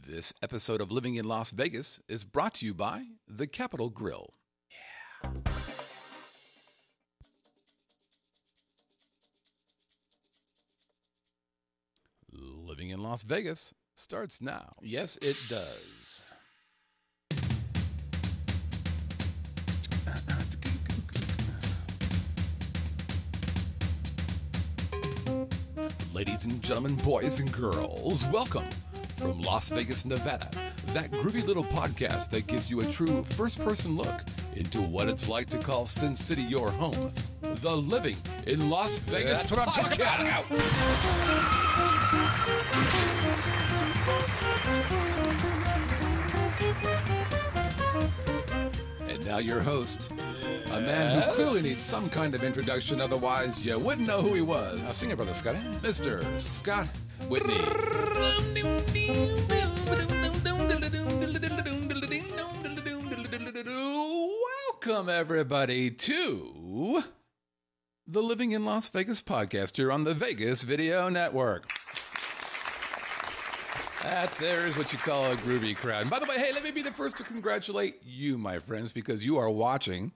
This episode of Living in Las Vegas is brought to you by the Capitol Grill. Yeah. Living in Las Vegas starts now. Yes, it does. Ladies and gentlemen, boys and girls, welcome from Las Vegas, Nevada, that groovy little podcast that gives you a true first-person look into what it's like to call Sin City your home. The Living in Las Vegas That's what I'm talking about. And now your host, a man who clearly needs some kind of introduction, otherwise you wouldn't know who he was. Sing it, Brother Scott. Mr. Scott Whitney. Welcome, everybody, to the Living in Las Vegas podcast here on the Vegas Video Network. That there is what you call a groovy crowd. And by the way, hey, let me be the first to congratulate you, my friends, because you are watching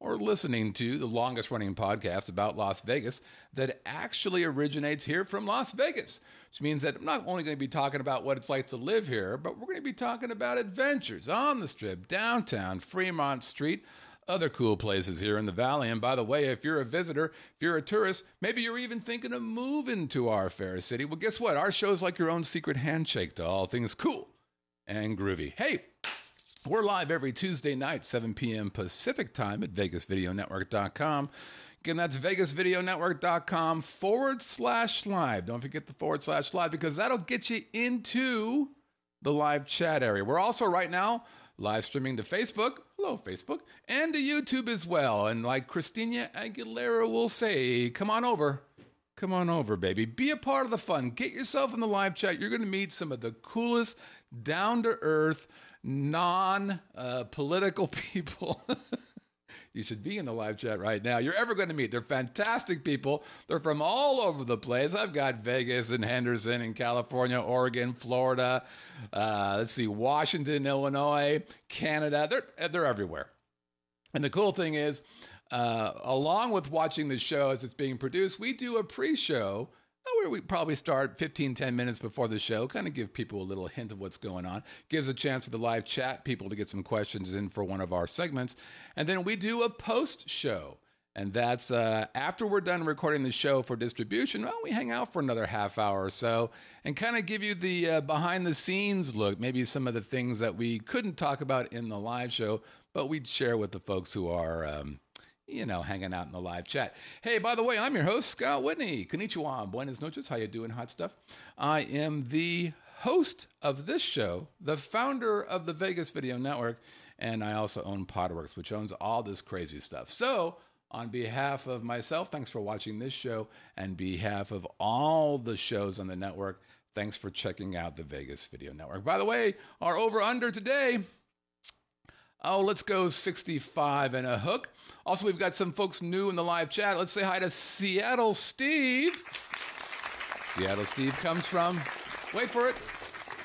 or listening to the longest running podcast about Las Vegas that actually originates here from Las Vegas, which means that I'm not only going to be talking about what it's like to live here, but we're going to be talking about adventures on the Strip, downtown, Fremont Street, other cool places here in the Valley. And by the way, if you're a visitor, if you're a tourist, maybe you're even thinking of moving to our fair city, well, guess what? Our show's like your own secret handshake to all things cool and groovy. Hey, we're live every Tuesday night, 7 p.m. Pacific time at VegasVideoNetwork.com. Again, that's VegasVideoNetwork.com/live. Don't forget the /live because that'll get you into the live chat area. We're also right now live streaming to Facebook. Hello, Facebook. And to YouTube as well. And like Christina Aguilera will say, come on over. Come on over, baby. Be a part of the fun. Get yourself in the live chat. You're going to meet some of the coolest, down-to-earth, non-political people you should be in the live chat right now you're ever going to meet. They're fantastic people. They're from all over the place. I've got Vegas and Henderson and California, Oregon, Florida, Washington, Illinois, Canada. They're everywhere. And the cool thing is, along with watching the show as it's being produced, we do a pre-show where we probably start 10 minutes before the show, kind of give people a little hint of what's going on. Gives a chance for the live chat people to get some questions in for one of our segments. And then we do a post-show. And that's after we're done recording the show for distribution, well, we hang out for another half hour or so and kind of give you the behind-the-scenes look, maybe some of the things that we couldn't talk about in the live show, but we'd share with the folks who are hanging out in the live chat. Hey, by the way, I'm your host, Scott Whitney. Konnichiwa, buenas noches. How you doing, hot stuff? I am the host of this show, the founder of the Vegas Video Network, and I also own Podworks, which owns all this crazy stuff. So, on behalf of myself, thanks for watching this show, and behalf of all the shows on the network, thanks for checking out the Vegas Video Network. By the way, our over-under today, let's go 65 and a hook. Also, we've got some folks new in the live chat. Let's say hi to Seattle Steve. Seattle Steve comes from, wait for it,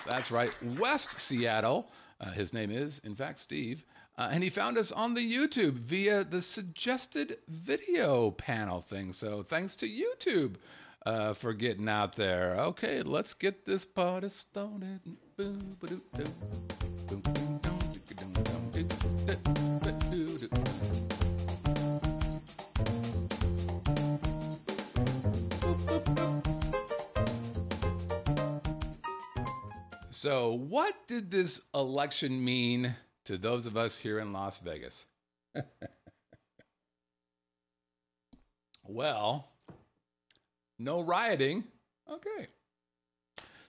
that's right, West Seattle. His name is, in fact, Steve. And he found us on the YouTube via the suggested video panel thing. So thanks to YouTube for getting out there. Okay, let's get this party started. So, what did this election mean to those of us here in Las Vegas? Well, no rioting. Okay.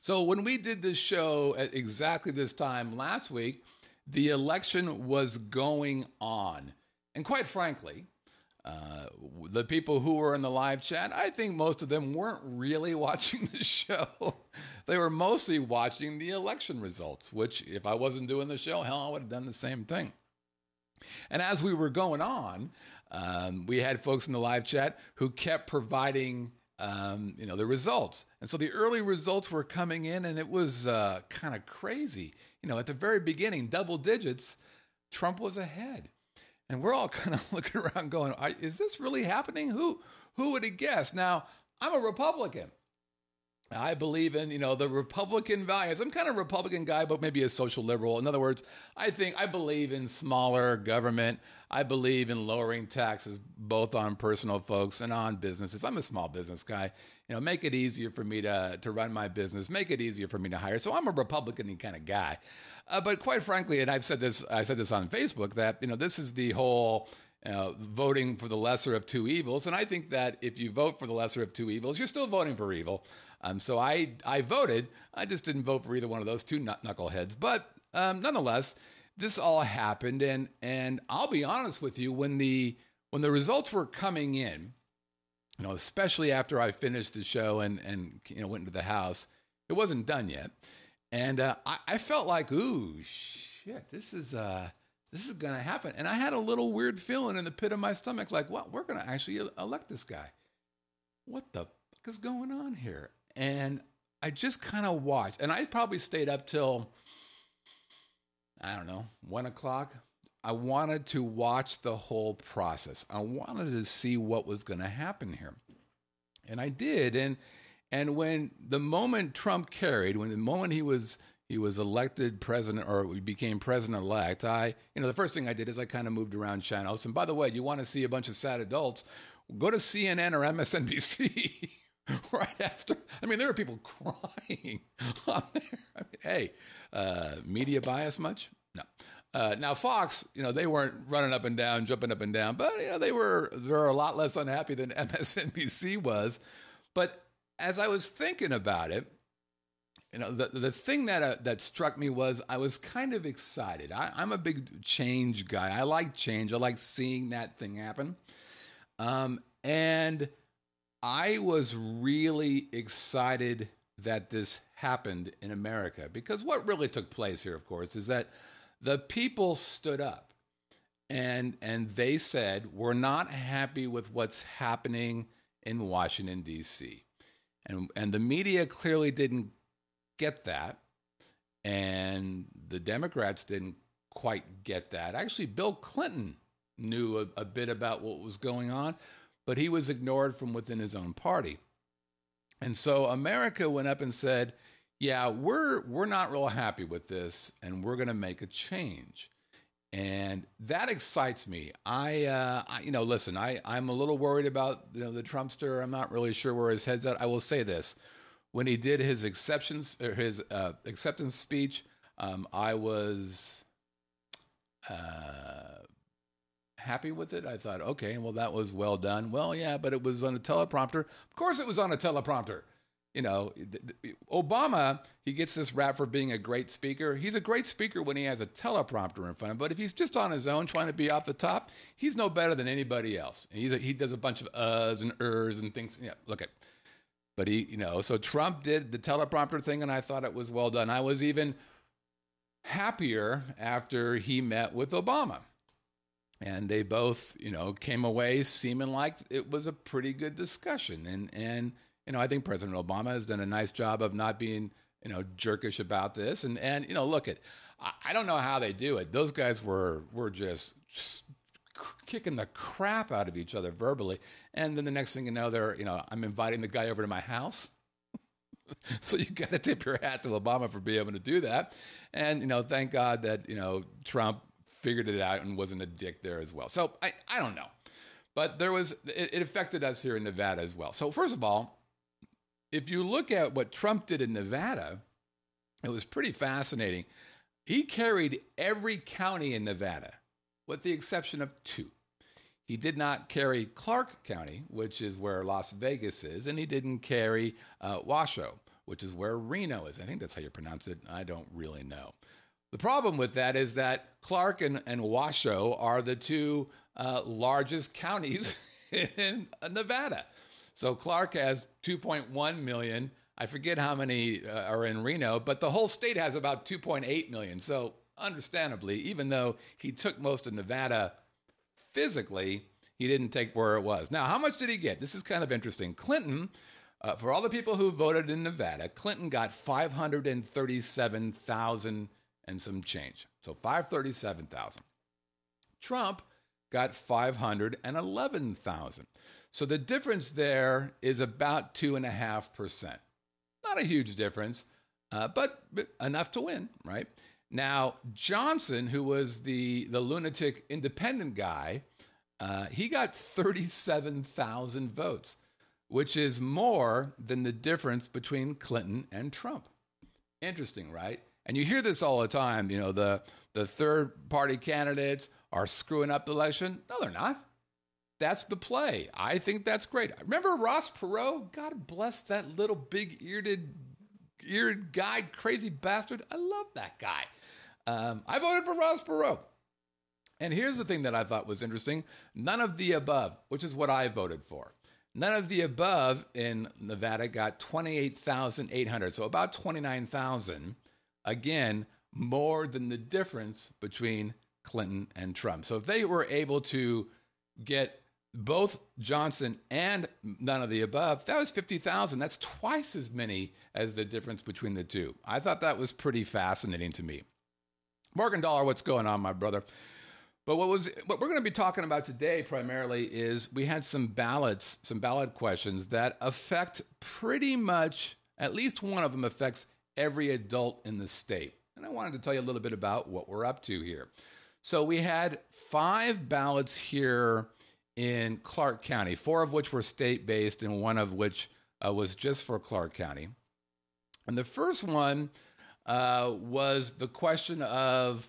So, when we did this show at exactly this time last week, the election was going on. And quite frankly, the people who were in the live chat, I think most of them weren't really watching the show. They were mostly watching the election results, which if I wasn't doing the show, hell, I would have done the same thing. And as we were going on, we had folks in the live chat who kept providing the results. And so the early results were coming in, and it was kind of crazy. At the very beginning, double digits, Trump was ahead. And we're all kind of looking around going, is this really happening? Who would have guessed? Now, I'm a Republican. I believe in, the Republican values. I'm kind of a Republican guy, but maybe a social liberal. In other words, I believe in smaller government. I believe in lowering taxes, both on personal folks and on businesses. I'm a small business guy. Make it easier for me to run my business. Make it easier for me to hire. So I'm a Republican kind of guy. But quite frankly, and I said this on Facebook, that, this is the whole voting for the lesser of two evils. And I think that if you vote for the lesser of two evils, you're still voting for evil. So I voted. I just didn't vote for either one of those two knuckleheads. But nonetheless, this all happened. And I'll be honest with you, when the results were coming in, especially after I finished the show and went into the House, it wasn't done yet. And I felt like, ooh, shit, this is going to happen. And I had a little weird feeling in the pit of my stomach, like, well, we're going to actually elect this guy. What the fuck is going on here? And I just kind of watched. And I probably stayed up till, 1 o'clock. I wanted to watch the whole process. I wanted to see what was going to happen here. And I did. And when the moment Trump carried, when the moment he was elected president, or we became president-elect, the first thing I did is I kind of moved around channels. And by the way, you want to see a bunch of sad adults, go to CNN or MSNBC right after. There were people crying on there. Hey, media bias much? No. Now Fox, they weren't running up and down, jumping up and down, but they were a lot less unhappy than MSNBC was. But as I was thinking about it, the thing that struck me was I was kind of excited. I'm a big change guy. I like change. I like seeing that thing happen. And I was really excited that this happened in America, because what really took place here, of course, is that the people stood up and they said, we're not happy with what's happening in Washington, D.C. And the media clearly didn't get that. And the Democrats didn't quite get that. Actually, Bill Clinton knew a bit about what was going on, but he was ignored from within his own party. And so America went up and said, yeah, we're not real happy with this, and we're going to make a change. And that excites me. Listen, I'm a little worried about the Trumpster. I'm not really sure where his head's at. I will say this: when he did his acceptance speech, I was happy with it. I thought, okay, well, that was well done. Well, yeah, but it was on a teleprompter. Of course, it was on a teleprompter. Obama, he gets this rap for being a great speaker. He's a great speaker when he has a teleprompter in front of him. But if he's just on his own trying to be off the top, he's no better than anybody else. And he does a bunch of uhs and ers and things. Yeah, look at. But so Trump did the teleprompter thing, and I thought it was well done. I was even happier after he met with Obama. And they both, came away seeming like it was a pretty good discussion. And I think President Obama has done a nice job of not being, jerkish about this. And look I don't know how they do it. Those guys were just kicking the crap out of each other verbally. And then the next thing you know, I'm inviting the guy over to my house. So you got to tip your hat to Obama for being able to do that. And, thank God that, Trump figured it out and wasn't a dick there as well. So I don't know. But it affected us here in Nevada as well. So first of all, if you look at what Trump did in Nevada, it was pretty fascinating. He carried every county in Nevada, with the exception of 2. He did not carry Clark County, which is where Las Vegas is, and he didn't carry Washoe, which is where Reno is. I think that's how you pronounce it. I don't really know. The problem with that is that Clark and Washoe are the 2 largest counties in Nevada. So Clark has 2.1 million. I forget how many are in Reno, but the whole state has about 2.8 million. So understandably, even though he took most of Nevada physically, he didn't take where it was. Now, how much did he get? This is kind of interesting. Clinton, for all the people who voted in Nevada, Clinton got 537,000 and some change. So 537,000. Trump got 511,000. So the difference there is about 2.5%. Not a huge difference, but enough to win, right? Now, Johnson, who was the lunatic independent guy, he got 37,000 votes, which is more than the difference between Clinton and Trump. Interesting, right? And you hear this all the time, you know, the third-party candidates are screwing up the election. No, they're not. That's the play. I think that's great. Remember Ross Perot? God bless that little big-eared guy, crazy bastard. I love that guy. I voted for Ross Perot. And here's the thing that I thought was interesting. None of the above, which is what I voted for. None of the above in Nevada got 28,800, so about 29,000. Again, more than the difference between Clinton and Trump. So if they were able to get both Johnson and none of the above, that was 50,000. That's twice as many as the difference between the two. I thought that was pretty fascinating to me. Morgan Dollar, what's going on, my brother? But what we're going to be talking about today primarily is we had some ballot questions that affect pretty much, at least one of them affects every adult in the state. And I wanted to tell you a little bit about what we're up to here. So we had 5 ballots here in Clark County, 4 of which were state-based and 1 of which was just for Clark County. And the first one was the question of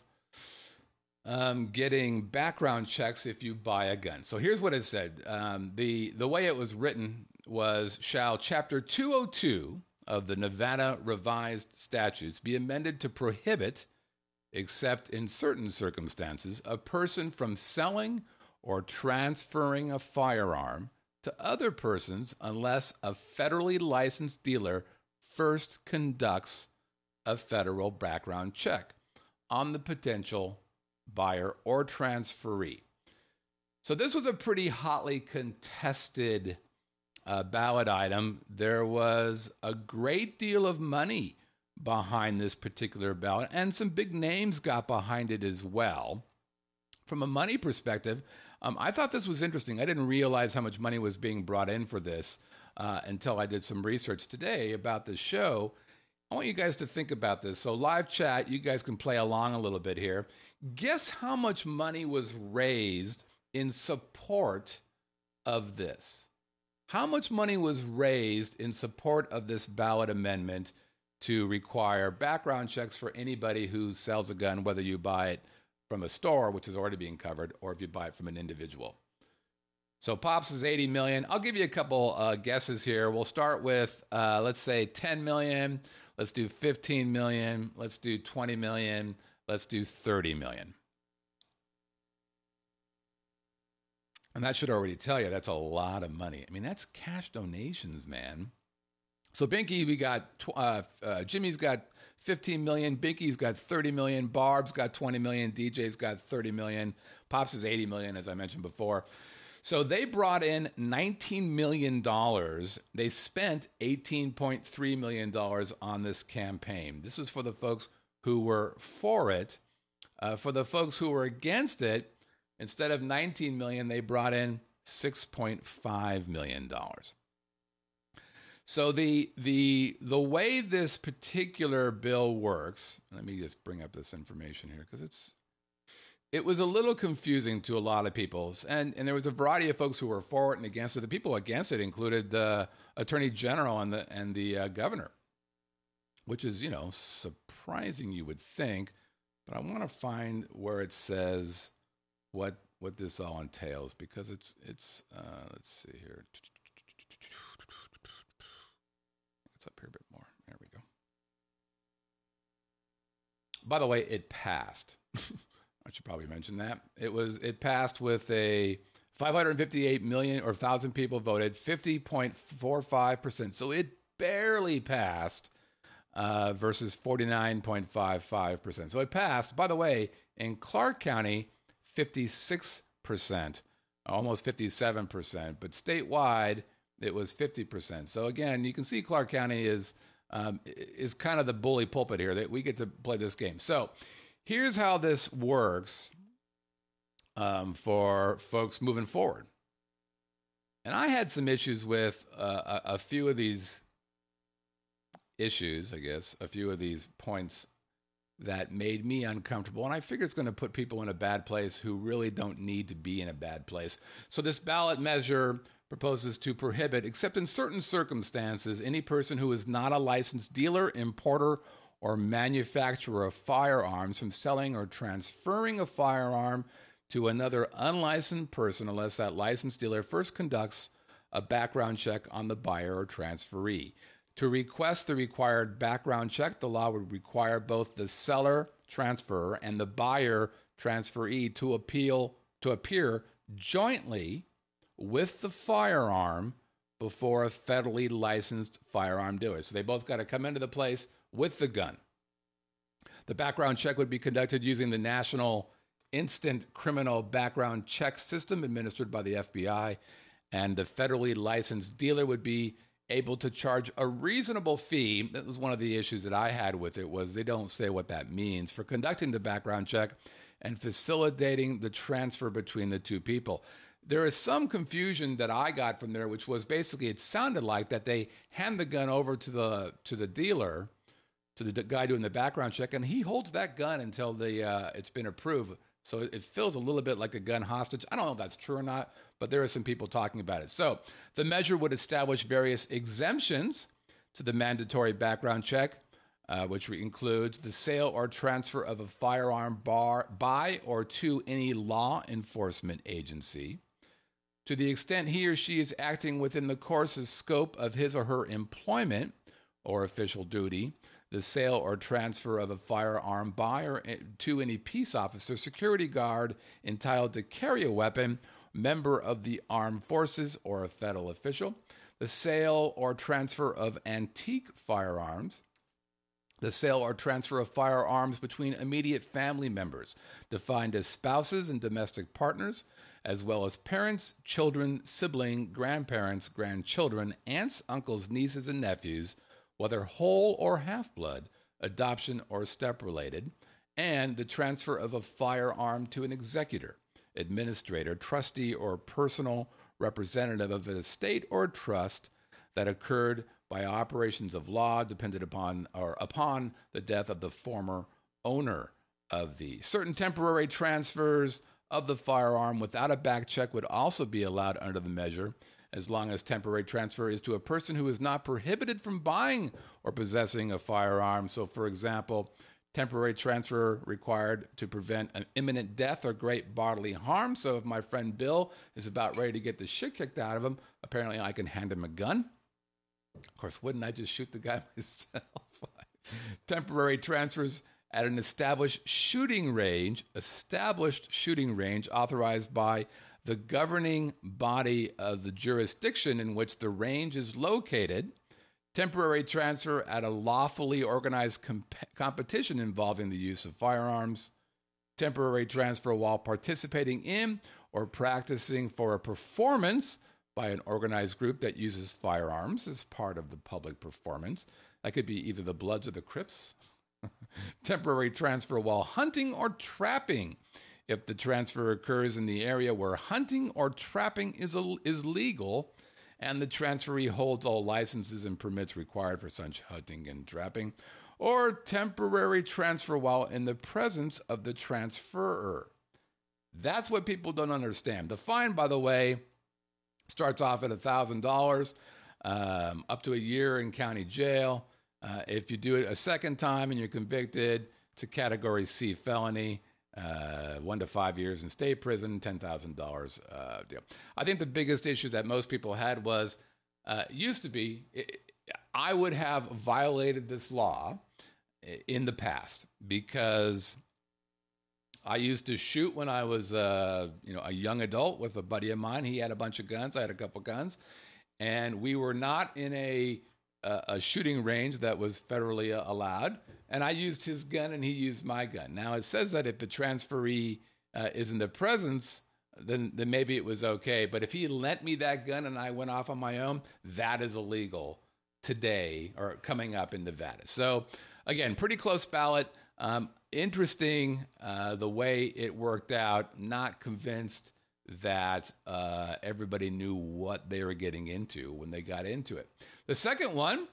getting background checks if you buy a gun. So here's what it said. The way it was written was, shall Chapter 202 of the Nevada Revised Statutes be amended to prohibit, except in certain circumstances, a person from selling or transferring a firearm to other persons unless a federally licensed dealer first conducts a federal background check on the potential buyer or transferee. So this was a pretty hotly contested ballot item. There was a great deal of money behind this particular ballot, and some big names got behind it as well. From a money perspective, I thought this was interesting. I didn't realize how much money was being brought in for this until I did some research today about this show. I want you guys to think about this. So live chat, you guys can play along a little bit here. Guess how much money was raised in support of this? How much money was raised in support of this ballot amendment to require background checks for anybody who sells a gun, whether you buy it from a store, which is already being covered, or if you buy it from an individual? So Pops is 80 million. I'll give you a couple guesses here. We'll start with, let's say 10 million. Let's do 15 million. Let's do 20 million. Let's do 30 million. And that should already tell you that's a lot of money. I mean, that's cash donations, man. So Binky, we got, Jimmy's got 15 million. Binky's got 30 million. Barb's got 20 million. DJ's got 30 million. Pops is 80 million, as I mentioned before. So they brought in $19 million. They spent $18.3 million on this campaign. This was for the folks who were for it. For the folks who were against it, instead of $19 million, they brought in $6.5 million. So the way this particular bill works, let me just bring up this information here because it was a little confusing to a lot of people. And there was a variety of folks who were for it and against it. The people against it included the Attorney General and the governor, which is, you know, surprising, you would think. But I want to find where it says what this all entails, because it's let's see here. It's up here a bit more. There we go. By the way, it passed. I should probably mention that. It passed with a 558 million or 1,000 people voted, 50.45%. So it barely passed versus 49.55%. So it passed. By the way, in Clark County, 56% almost 57%, but statewide it was 50%. So again, you can see Clark County is kind of the bully pulpit here, that we get to play this game. So here's how this works for folks moving forward. And I had some issues with a few of these issues, I guess, a few of these points that made me uncomfortable. And I figure it's going to put people in a bad place who really don't need to be in a bad place. So this ballot measure proposes to prohibit, except in certain circumstances, any person who is not a licensed dealer, importer, or manufacturer of firearms from selling or transferring a firearm to another unlicensed person unless that licensed dealer first conducts a background check on the buyer or transferee. To request the required background check, the law would require both the seller, transferor, and the buyer, transferee to appear jointly with the firearm before a federally licensed firearm dealer. So they both got to come into the place with the gun. The background check would be conducted using the National Instant Criminal Background Check System administered by the FBI, and the federally licensed dealer would be able to charge a reasonable fee. That was one of the issues that I had with it, was they don't say what that means, for conducting the background check and facilitating the transfer between the two people. There is some confusion that I got from there, which was basically, it sounded like that they hand the gun over to the dealer, to the guy doing the background check, and he holds that gun until it's been approved. So it feels a little bit like a gun hostage. I don't know if that's true or not, but there are some people talking about it. So the measure would establish various exemptions to the mandatory background check, which includes the sale or transfer of a firearm by or to any law enforcement agency, to the extent he or she is acting within the course and scope of his or her employment or official duty, the sale or transfer of a firearm by or to any peace officer, security guard entitled to carry a weapon, member of the armed forces, or a federal official, the sale or transfer of antique firearms, the sale or transfer of firearms between immediate family members, defined as spouses and domestic partners, as well as parents, children, sibling, grandparents, grandchildren, aunts, uncles, nieces, and nephews, whether whole or half-blood, adoption or step-related, and the transfer of a firearm to an executor, administrator, trustee, or personal representative of an estate or trust that occurred by operations of law dependent upon the death of the former owner of the. Certain temporary transfers of the firearm without a back check would also be allowed under the measure, as long as temporary transfer is to a person who is not prohibited from buying or possessing a firearm. So, for example, temporary transfer required to prevent an imminent death or great bodily harm. So if my friend Bill is about ready to get the shit kicked out of him, apparently I can hand him a gun. Of course, wouldn't I just shoot the guy myself? Temporary transfers at an established shooting range authorized by the governing body of the jurisdiction in which the range is located. Temporary transfer at a lawfully organized competition involving the use of firearms. Temporary transfer while participating in or practicing for a performance by an organized group that uses firearms as part of the public performance. That could be either the Bloods or the Crips. Temporary transfer while hunting or trapping, if the transfer occurs in the area where hunting or trapping is legal, and the transferee holds all licenses and permits required for such hunting and trapping. Or temporary transfer while in the presence of the transferor. That's what people don't understand. The fine, by the way, starts off at $1,000, up to a year in county jail. If you do it a second time and you're convicted, it's a Category C felony. 1 to 5 years in state prison, $10,000 deal. I think the biggest issue that most people had was, I would have violated this law in the past because I used to shoot when I was a young adult with a buddy of mine. He had a bunch of guns. I had a couple guns. And we were not in a shooting range that was federally allowed. And I used his gun and he used my gun. Now, it says that if the transferee is in the presence then maybe it was okay. But if he lent me that gun and I went off on my own, that is illegal today or coming up in Nevada. So again, pretty close ballot. Interesting the way it worked out. Not convinced that everybody knew what they were getting into when they got into it. The second one,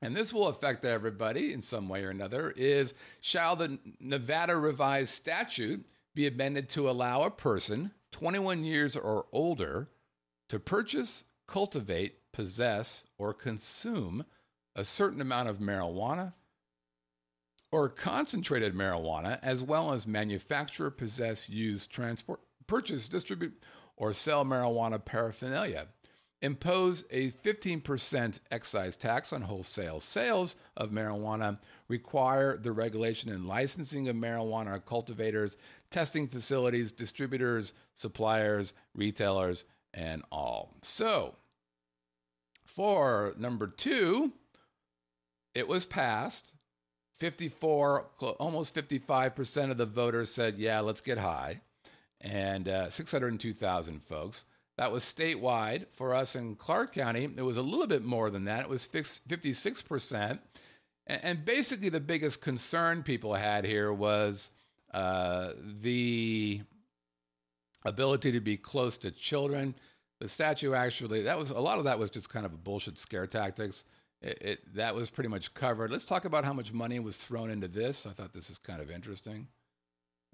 and this will affect everybody in some way or another, is shall the Nevada revised statute be amended to allow a person 21 years or older to purchase, cultivate, possess, or consume a certain amount of marijuana or concentrated marijuana, as well as manufacture, possess, use, transport, purchase, distribute, or sell marijuana paraphernalia. Impose a 15% excise tax on wholesale sales of marijuana. Require the regulation and licensing of marijuana cultivators, testing facilities, distributors, suppliers, retailers, and all. So, for number 2, it was passed. 54, almost 55% of the voters said, yeah, let's get high. And 602,000 folks. That was statewide. For us in Clark County, it was a little bit more than that. It was 56%. And basically the biggest concern people had here was the ability to be close to children. The statute actually, a lot of that was just kind of bullshit scare tactics. That was pretty much covered. Let's talk about how much money was thrown into this. I thought this is kind of interesting.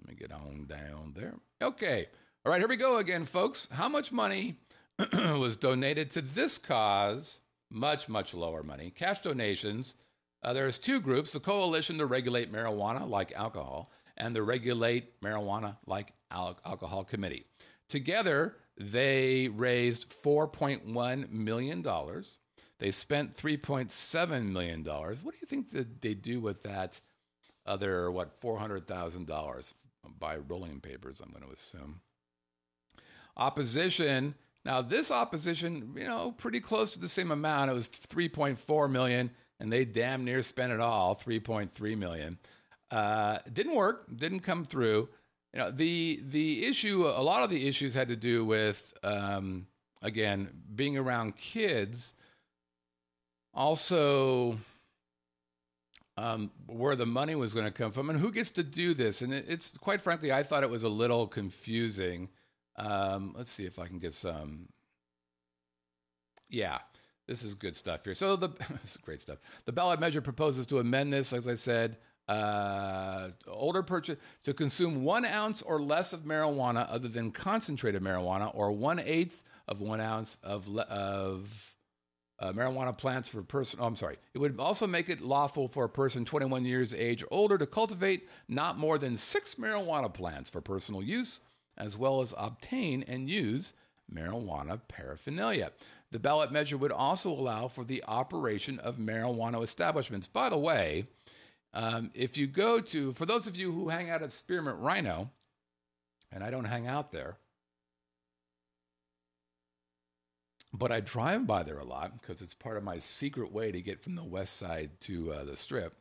Let me get on down there. Okay. All right, here we go again, folks. How much money was donated to this cause? Much, much lower money. Cash donations. There's 2 groups, the Coalition to Regulate Marijuana Like Alcohol and the Regulate Marijuana Like Alcohol Committee. Together, they raised $4.1 million. They spent $3.7 million. What do you think that they do with that other, $400,000? Buy rolling papers, I'm going to assume. Opposition. Now, this opposition, pretty close to the same amount. It was $3.4 million, and they damn near spent it all, $3.3 million. Didn't work. Didn't come through. The issue, a lot of the issues had to do with, again, being around kids. Also, where the money was going to come from and who gets to do this. And it's quite frankly, I thought it was a little confusing. Let's see if I can get some. Yeah, this is good stuff here. So this is great stuff. The ballot measure proposes to amend this, as I said, older purchase to consume 1 ounce or less of marijuana other than concentrated marijuana, or 1/8 of 1 ounce of marijuana plants for a person. Oh, I'm sorry. It would also make it lawful for a person 21 years age or older to cultivate not more than 6 marijuana plants for personal use, as well as obtain and use marijuana paraphernalia. The ballot measure would also allow for the operation of marijuana establishments. By the way, if you go to, for those of you who hang out at Spearmint Rhino, and I don't hang out there, but I drive by there a lot because it's part of my secret way to get from the west side to the Strip.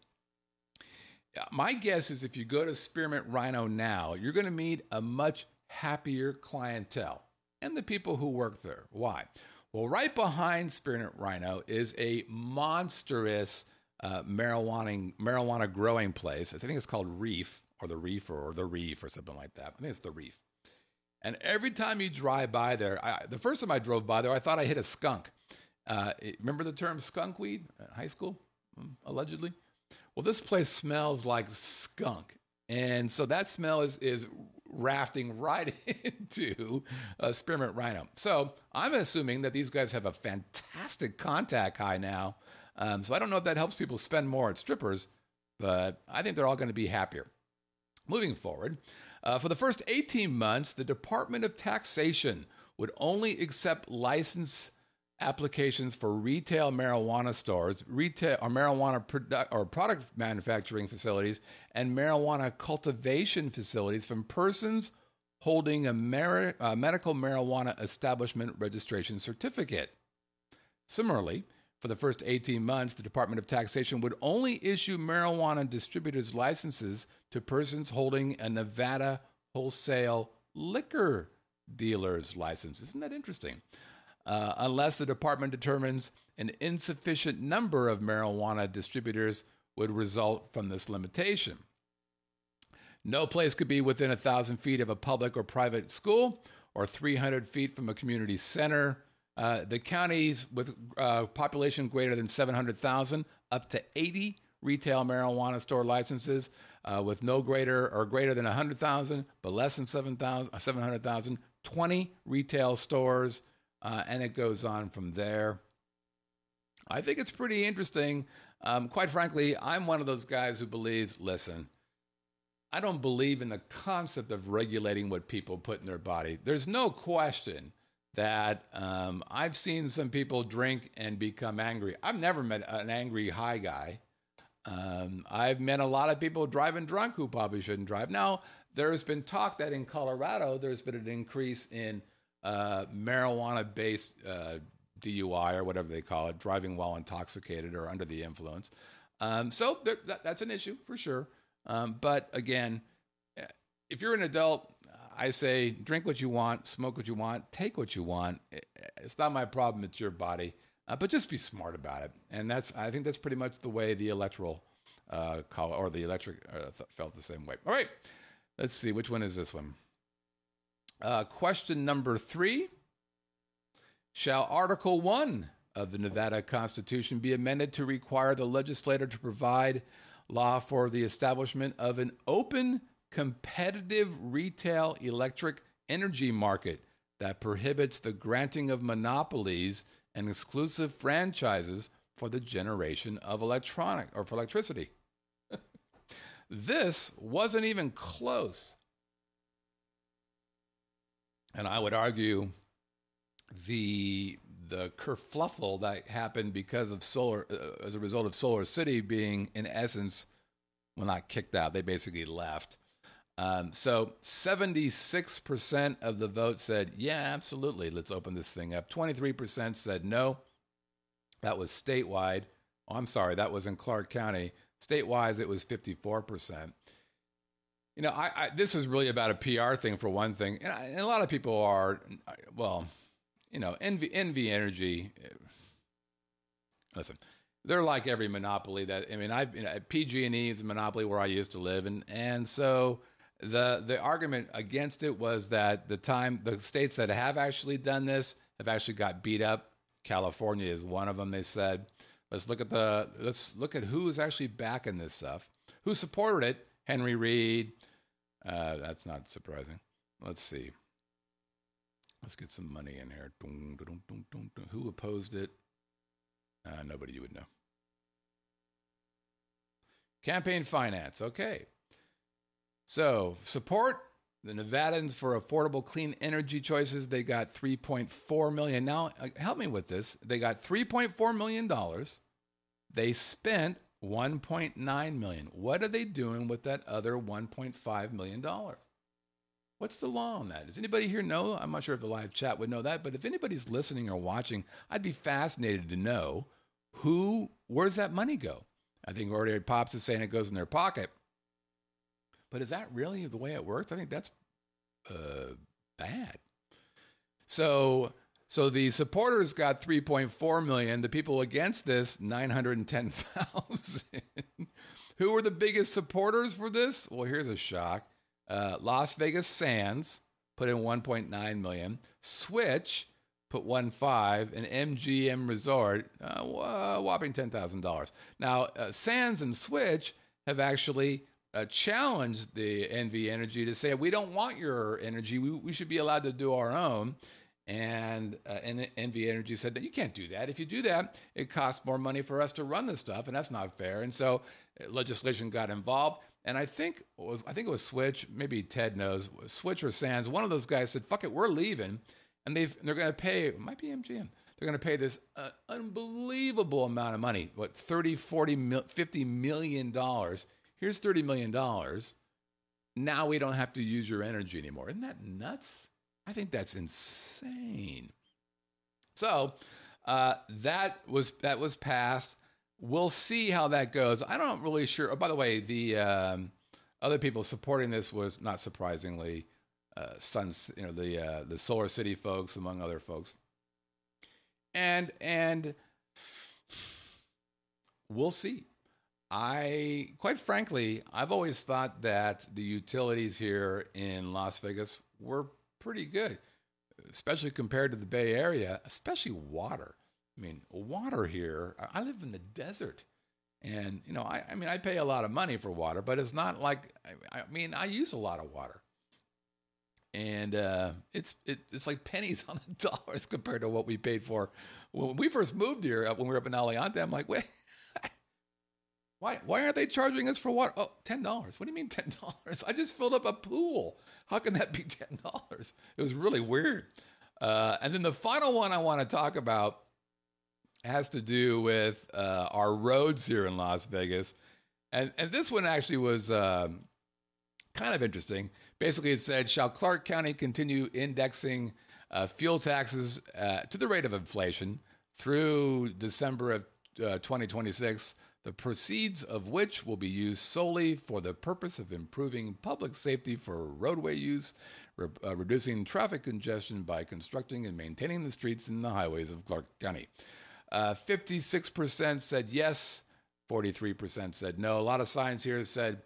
My guess is if you go to Spearmint Rhino now, you're going to meet a much happier clientele and the people who work there. Why? Well, right behind Spearmint Rhino is a monstrous marijuana growing place. I think it's called Reef or the Reefer or the Reef or something like that. I think it's the Reef. And every time you drive by there, the first time I drove by there, I thought I hit a skunk. Remember the term skunk weed at high school, allegedly? Well, this place smells like skunk. And so that smell is rafting right into Spearmint Rhino. So I'm assuming that these guys have a fantastic contact high now. So I don't know if that helps people spend more at strippers, but I think they're all going to be happier. Moving forward, for the first 18 months, the Department of Taxation would only accept license applications for retail marijuana stores, retail or marijuana product manufacturing facilities, and marijuana cultivation facilities from persons holding a medical marijuana establishment registration certificate. Similarly, for the first 18 months, the Department of Taxation would only issue marijuana distributors' licenses to persons holding a Nevada wholesale liquor dealer's license. Isn't that interesting? Unless the department determines an insufficient number of marijuana distributors would result from this limitation. No place could be within 1,000 feet of a public or private school or 300 feet from a community center. The counties with population greater than 700,000, up to 80 retail marijuana store licenses, with no greater or greater than 100,000, but less than 700,000, 20 retail stores, and it goes on from there. I think it's pretty interesting. Quite frankly, I'm one of those guys who believes, listen, I don't believe in the concept of regulating what people put in their body. There's no question that I've seen some people drink and become angry. I've never met an angry high guy. I've met a lot of people driving drunk who probably shouldn't drive. Now, there's been talk that in Colorado, there's been an increase in marijuana-based DUI, or whatever they call it, driving while intoxicated or under the influence. So that's an issue for sure. But again, if you're an adult, I say drink what you want, smoke what you want, take what you want. It's not my problem. It's your body. But just be smart about it. And I think that's pretty much the way the electoral or the electric felt the same way. All right. Let's see. Which one is this one? Question number 3. Shall Article 1 of the Nevada Constitution be amended to require the legislator to provide law for the establishment of an open, competitive retail electric energy market that prohibits the granting of monopolies and exclusive franchises for the generation of electricity? This wasn't even close. And I would argue the kerfluffle that happened because of solar, as a result of Solar City being, in essence, well, not kicked out, they basically left. So 76% of the vote said, yeah, absolutely, let's open this thing up. 23% said no. That was statewide. Oh, I'm sorry, that was in Clark County. Statewide, it was 54%. You know, this is really about a PR thing for one thing. And a lot of people are, well, you know, NV Energy. Listen, they're like every monopoly that, I mean, PG&E is a monopoly where I used to live. And so the argument against it was that the states that have actually done this have actually got beat up. California is one of them, they said. Let's look at who is actually backing this stuff. Who supported it? Henry Reid. That's not surprising. Let's see. Let's get some money in here. Who opposed it? Nobody you would know. Campaign finance. Okay. So, support the Nevadans for affordable clean energy choices. They got $3.4 million. Now, help me with this. They got $3.4 million. They spent $1.9 million. What are they doing with that other $1.5 million? What's the law on that? Does anybody here know? I'm not sure if the live chat would know that, but if anybody's listening or watching, I'd be fascinated to know where's that money go? I think already Pops is saying it goes in their pocket. But is that really the way it works? I think that's bad. So the supporters got $3.4 million. The people against this, $910,000. Who were the biggest supporters for this? Well, here's a shock. Las Vegas Sands put in $1.9 million. Switch put $1.5 million, and MGM Resort whopping $10,000. Now, Sands and Switch have actually challenged the NV Energy to say, we don't want your energy. We should be allowed to do our own. And NV Energy said that you can't do that. If you do that, it costs more money for us to run this stuff, and that's not fair. And so legislation got involved. And I think it was Switch, maybe Ted knows, Switch or Sands. One of those guys said, "Fuck it, we're leaving," and they're going to pay. It might be MGM. They're going to pay this unbelievable amount of money. What, 30, 40, $50 million? Here's $30 million. Now we don't have to use your energy anymore. Isn't that nuts? I think that's insane. So that was passed. We'll see how that goes. I'm not really sure. Oh, by the way, the other people supporting this was, not surprisingly, Suns, the Solar City folks, among other folks, and we'll see. Quite frankly, I've always thought that the utilities here in Las Vegas were pretty good, especially compared to the Bay Area, especially water. I mean, water here, I live in the desert. And, I pay a lot of money for water, but it's not like, I use a lot of water. And it's like pennies on the dollars compared to what we paid for. When we first moved here, when we were up in Aliante, I'm like, wait, why aren't they charging us for water? Oh, $10. What do you mean $10? I just filled up a pool. How can that be $10? It was really weird. And then the final one I want to talk about has to do with our roads here in Las Vegas. And this one actually was kind of interesting. Basically, it said, shall Clark County continue indexing fuel taxes to the rate of inflation through December of 2026, the proceeds of which will be used solely for the purpose of improving public safety for roadway use, reducing traffic congestion by constructing and maintaining the streets and the highways of Clark County. 56% said yes, 43% said no. A lot of signs here said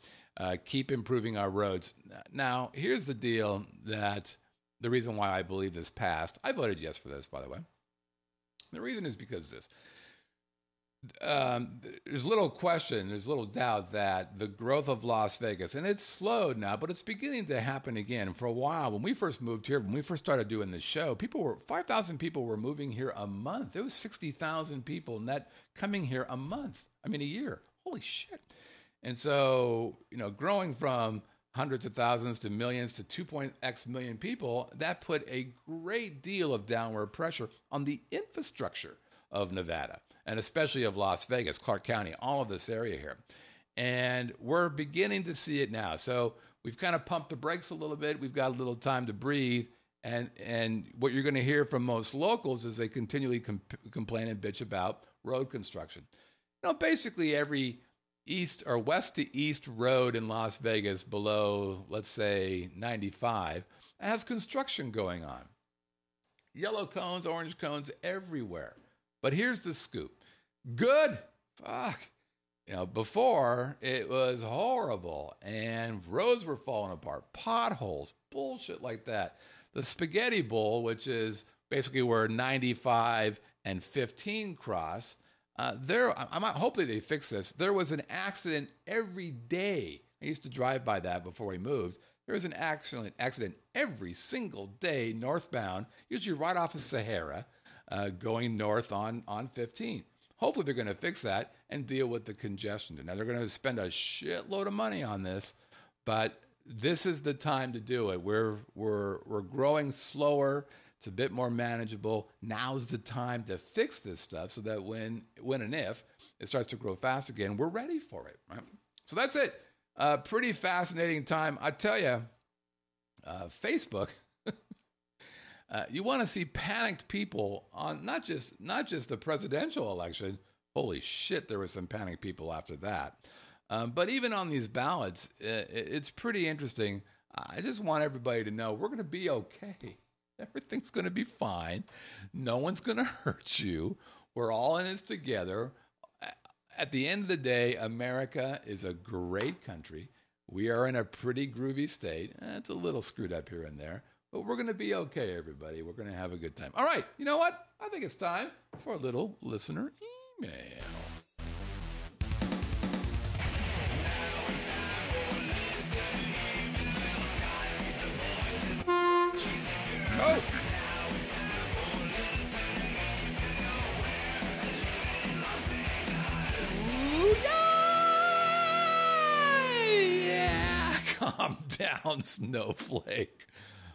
keep improving our roads. Now, here's the deal, that the reason why I believe this passed. I voted yes for this, by the way. The reason is because this. There's little question, there's little doubt that the growth of Las Vegas, and it's slowed now, but it's beginning to happen again. For a while, when we first moved here, when we first started doing this show, 5,000 people were moving here a month. There was 60,000 people net coming here a month. A year. Holy shit. And so, growing from hundreds of thousands to millions to 2.x million people, that put a great deal of downward pressure on the infrastructure of Nevada, and especially of Las Vegas, Clark County, all of this area here. And we're beginning to see it now. So we've kind of pumped the brakes a little bit. We've got a little time to breathe. And what you're going to hear from most locals is they continually complain and bitch about road construction. Basically every east or west to east road in Las Vegas below, let's say, 95 has construction going on. Yellow cones, orange cones everywhere. But here's the scoop. Good. Fuck. Before it was horrible and roads were falling apart, potholes, bullshit like that. The Spaghetti Bowl, which is basically where 95 and 15 cross, hopefully they fix this. There was an accident every day. I used to drive by that before we moved. There was an accident every single day northbound, usually right off of Sahara, going north on 15. Hopefully they're going to fix that and deal with the congestion. Now they're going to spend a shitload of money on this, but this is the time to do it. We're growing slower. It's a bit more manageable. Now's the time to fix this stuff so that when and if it starts to grow fast again, we're ready for it. Right? So that's it. Pretty fascinating time. I tell you, Facebook. You want to see panicked people on not just the presidential election. Holy shit, there were some panicked people after that. But even on these ballots, it's pretty interesting. I just want everybody to know we're going to be okay. Everything's going to be fine. No one's going to hurt you. We're all in this together. At the end of the day, America is a great country. We are in a pretty groovy state. It's a little screwed up here and there. But we're going to be okay, everybody. We're going to have a good time. All right, you know what? I think it's time for a little listener email. Oh. Yeah. Calm down, Snowflake.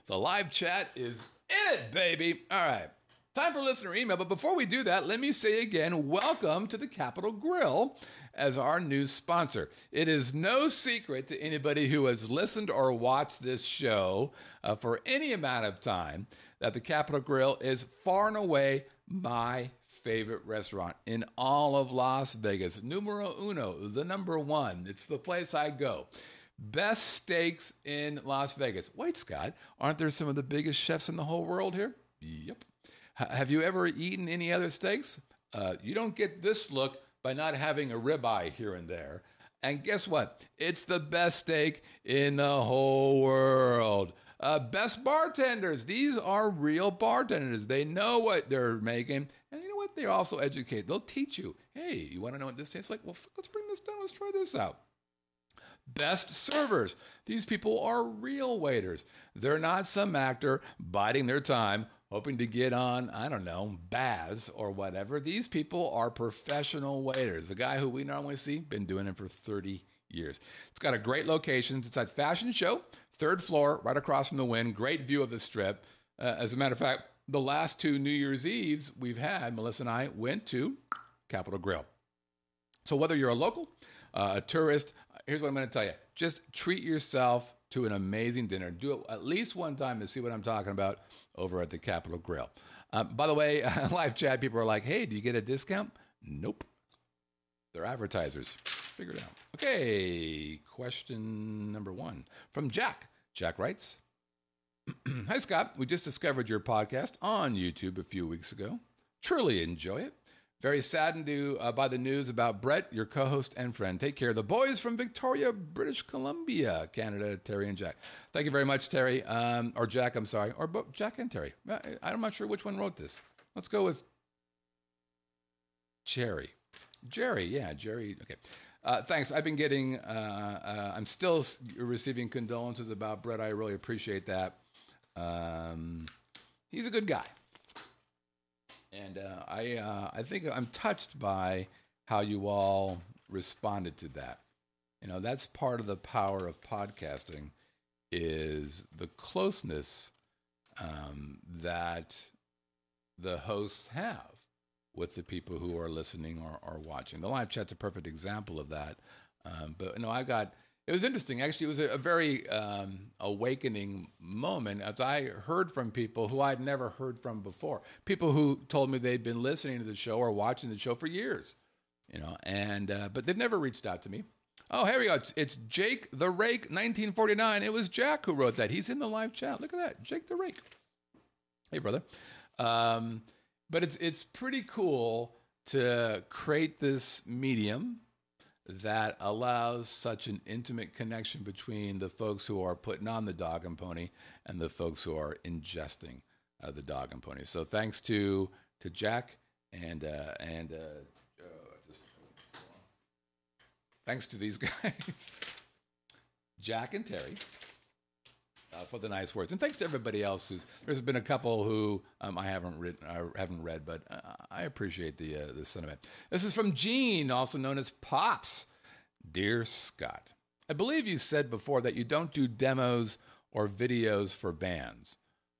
The live chat is in it, baby. All right. Time for listener email. But before we do that, let me say again, welcome to the Capitol Grill as our new sponsor. It is no secret to anybody who has listened or watched this show for any amount of time that the Capitol Grill is far and away my favorite restaurant in all of Las Vegas. Numero uno, the number one. It's the place I go. Best steaks in Las Vegas. Wait, Scott, aren't there some of the biggest chefs in the whole world here? Yep. Have you ever eaten any other steaks? You don't get this look by not having a ribeye here and there. And guess what? It's the best steak in the whole world. Best bartenders. These are real bartenders. They know what they're making. And you know what? They're also educated. They'll teach you. Hey, you want to know what this tastes like? Well, let's bring this down. Let's try this out. Best servers. These people are real waiters. They're not some actor biding their time, hoping to get on, I don't know, Baz or whatever. These people are professional waiters. The guy who we normally see, been doing it for 30 years. It's got a great location. It's at Fashion Show, third floor, right across from the Wynn. Great view of the Strip. As a matter of fact, the last 2 New Year's Eves we've had, Melissa and I went to Capitol Grill. So whether you're a local, a tourist, here's what I'm going to tell you. Just treat yourself to an amazing dinner. Do it at least one time to see what I'm talking about over at the Capitol Grill. By the way, live chat, people are like, hey, do you get a discount? Nope. They're advertisers. Figure it out. Okay, question number 1 from Jack. Jack writes, hi, Scott. We just discovered your podcast on YouTube a few weeks ago. Truly enjoy it. Very saddened by the news about Brett, your co-host and friend. Take care. The boys from Victoria, British Columbia, Canada, Terry and Jack. Thank you very much, Terry. Or Jack, I'm sorry. Or Jack and Terry. I'm not sure which one wrote this. Let's go with Jerry. Jerry. Okay. Thanks. I've been getting, I'm still receiving condolences about Brett. I really appreciate that. He's a good guy. And I think I'm touched by how you all responded to that. You know, that's part of the power of podcasting is the closeness that the hosts have with the people who are listening or watching. The live chat's a perfect example of that. But, you know, it was interesting. Actually, it was a very awakening moment as I heard from people who I'd never heard from before. People who told me they'd been listening to the show or watching the show for years, you know, and but they've never reached out to me. Oh, here we go. It's Jake the Rake, 1949. It was Jack who wrote that. He's in the live chat. Look at that, Jake the Rake. Hey, brother. But it's pretty cool to create this medium that allows such an intimate connection between the folks who are putting on the dog and pony and the folks who are ingesting the dog and pony. So thanks to Jack and thanks to these guys, Jack and Terry, for the nice words, and thanks to everybody else. There's been a couple who I haven't read, but I appreciate the sentiment. This is from Gene, also known as Pops. Dear Scott, I believe you said before that you don't do demos or videos for bands.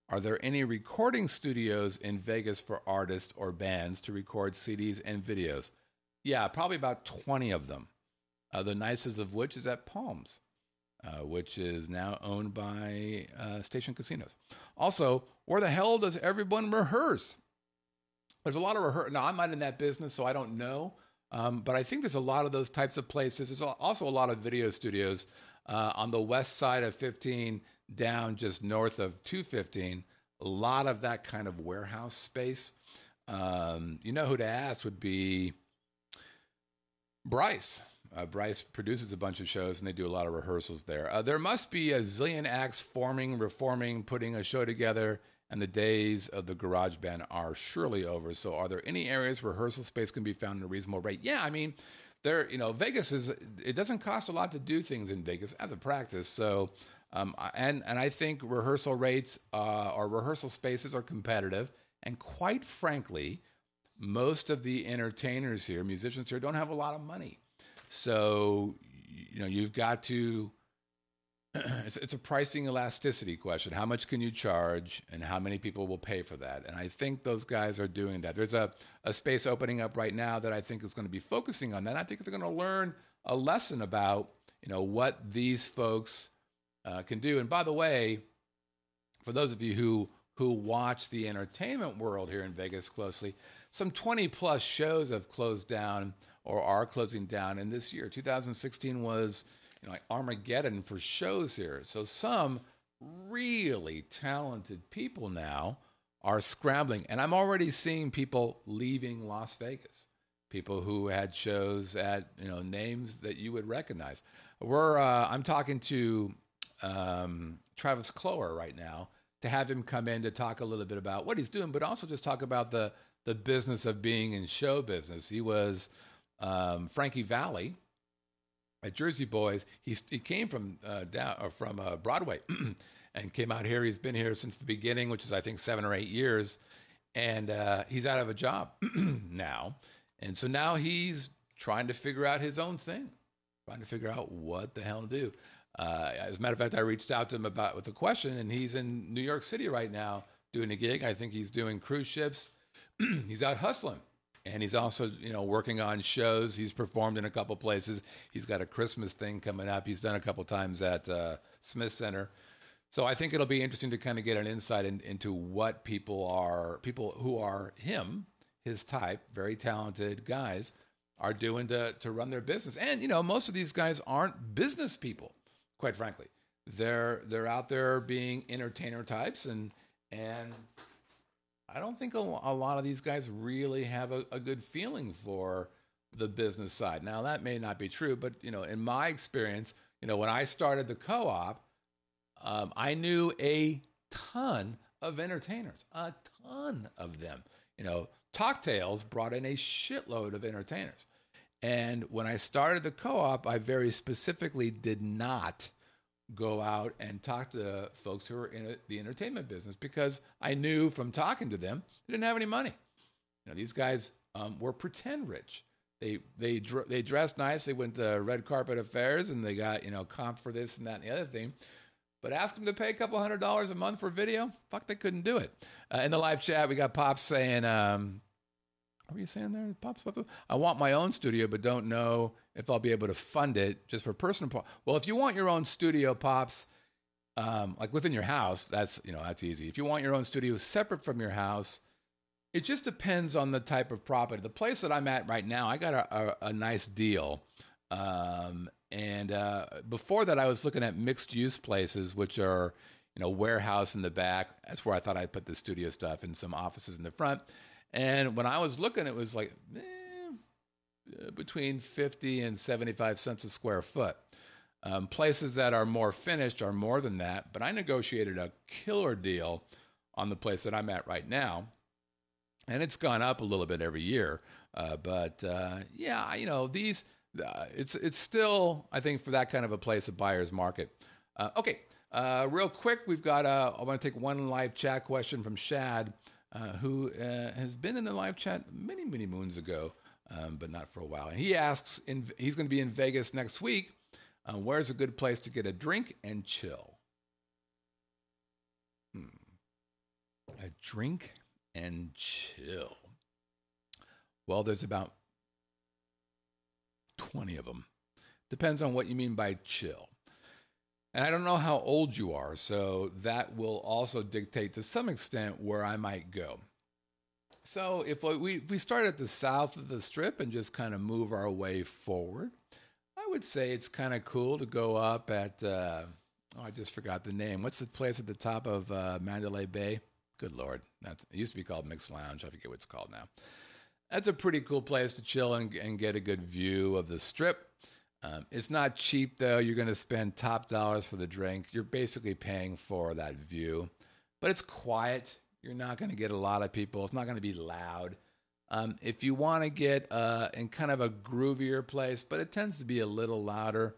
Are there any recording studios in Vegas for artists or bands to record CDs and videos? Yeah, probably about 20 of them. The nicest of which is at Palms. Which is now owned by Station Casinos. Also, where the hell does everyone rehearse? There's a lot of rehearsal. Now, I'm not in that business, so I don't know. But I think there's a lot of those types of places. There's also a lot of video studios on the west side of 15, down just north of 215. A lot of that kind of warehouse space. You know who to ask would be Bryce. Bryce produces a bunch of shows, and they do a lot of rehearsals there. There must be a zillion acts forming, reforming, putting a show together, and the days of the garage band are surely over. So are there any areas where rehearsal space can be found at a reasonable rate? Yeah, I mean, Vegas it doesn't cost a lot to do things in Vegas as a practice. So, and I think rehearsal rates or rehearsal spaces are competitive. And quite frankly, most of the entertainers here, musicians here, don't have a lot of money. So, you've got to, it's a pricing elasticity question. How much can you charge and how many people will pay for that? And I think those guys are doing that. There's a space opening up right now that I think is going to be focusing on that. I think they're going to learn a lesson about, what these folks can do. And by the way, for those of you who watch the entertainment world here in Vegas closely, some 20 plus shows have closed down or are closing down in this year. 2016 was, like Armageddon for shows here. So some really talented people now are scrambling, and I'm already seeing people leaving Las Vegas. People who had shows at names that you would recognize. I'm talking to Travis Clower right now to have him come in to talk a little bit about what he's doing, but also just talk about the business of being in show business. He was Frankie Valli at Jersey Boys. He came from Broadway and came out here. He's been here since the beginning, which is I think 7 or 8 years, and he's out of a job now. And so now he's trying to figure out his own thing, trying to figure out what the hell to do. As a matter of fact, I reached out to him with a question, and he's in New York City right now doing a gig. I think he's doing cruise ships. He's out hustling, and he's also working on shows. He's performed in a couple places. He's got a Christmas thing coming up. He's done a couple times at Smith Center. So I think it'll be interesting to kind of get an insight into what people who are his type, very talented guys, are doing to run their business. And most of these guys aren't business people, quite frankly. They're out there being entertainer types, and I don't think a lot of these guys really have a good feeling for the business side. Now that may not be true, but in my experience, when I started the co-op, I knew a ton of entertainers, a ton of them. Talktails brought in a shitload of entertainers. And when I started the co-op, I very specifically did not go out and talk to folks who are in the entertainment business because I knew from talking to them, they didn't have any money. These guys were pretend rich. They dressed nice. They went to red carpet affairs and they got, comp for this and that and the other thing. But ask them to pay a couple $100 a month for video. Fuck, they couldn't do it. In the live chat, we got Pops saying, what were you saying there, Pops? I want my own studio, but don't know if I'll be able to fund it just for personal. Well, if you want your own studio, Pops, like within your house, that's easy. If you want your own studio separate from your house, it just depends on the type of property. The place that I'm at right now, I got a nice deal. And before that, I was looking at mixed-use places, which are, warehouse in the back. That's where I thought I'd put the studio stuff and some offices in the front. And when I was looking, it was like between 50 and 75 cents a square foot. Places that are more finished are more than that. But I negotiated a killer deal on the place that I'm at right now. And it's gone up a little bit every year. These... it's still, I think, for that kind of a place, a buyer's market. Okay, real quick, we've got, I want to take one live chat question from Shad, who has been in the live chat many, many moons ago, but not for a while. And he asks, he's going to be in Vegas next week, where's a good place to get a drink and chill? A drink and chill. Well, there's about 20 of them. Depends on what you mean by chill. And I don't know how old you are, so that will also dictate to some extent where I might go. So if we start at the south of the Strip and just kind of move our way forward, I would say it's kind of cool to go up at, I just forgot the name. What's the place at the top of Mandalay Bay? Good Lord. It used to be called Mixed Lounge. I forget what it's called now. That's a pretty cool place to chill and get a good view of the Strip. It's not cheap, though. You're going to spend top dollars for the drink. You're basically paying for that view. But it's quiet. You're not going to get a lot of people. It's not going to be loud. If you want to get in kind of a groovier place, but it tends to be a little louder,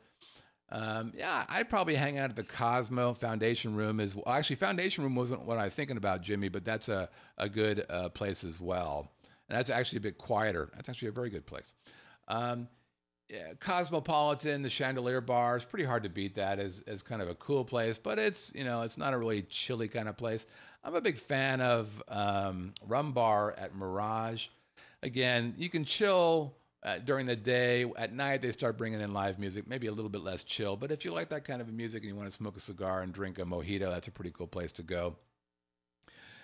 I'd probably hang out at the Cosmo. Foundation Room actually, Foundation Room wasn't what I was thinking about, Jimmy, but that's a good place as well. And that's actually a bit quieter. That's actually a very good place. Cosmopolitan, the Chandelier Bar, is pretty hard to beat that as kind of a cool place, but it's not a really chilly kind of place. I'm a big fan of Rum Bar at Mirage. Again, you can chill during the day. At night, they start bringing in live music, maybe a little bit less chill. But if you like that kind of music and you want to smoke a cigar and drink a mojito, that's a pretty cool place to go.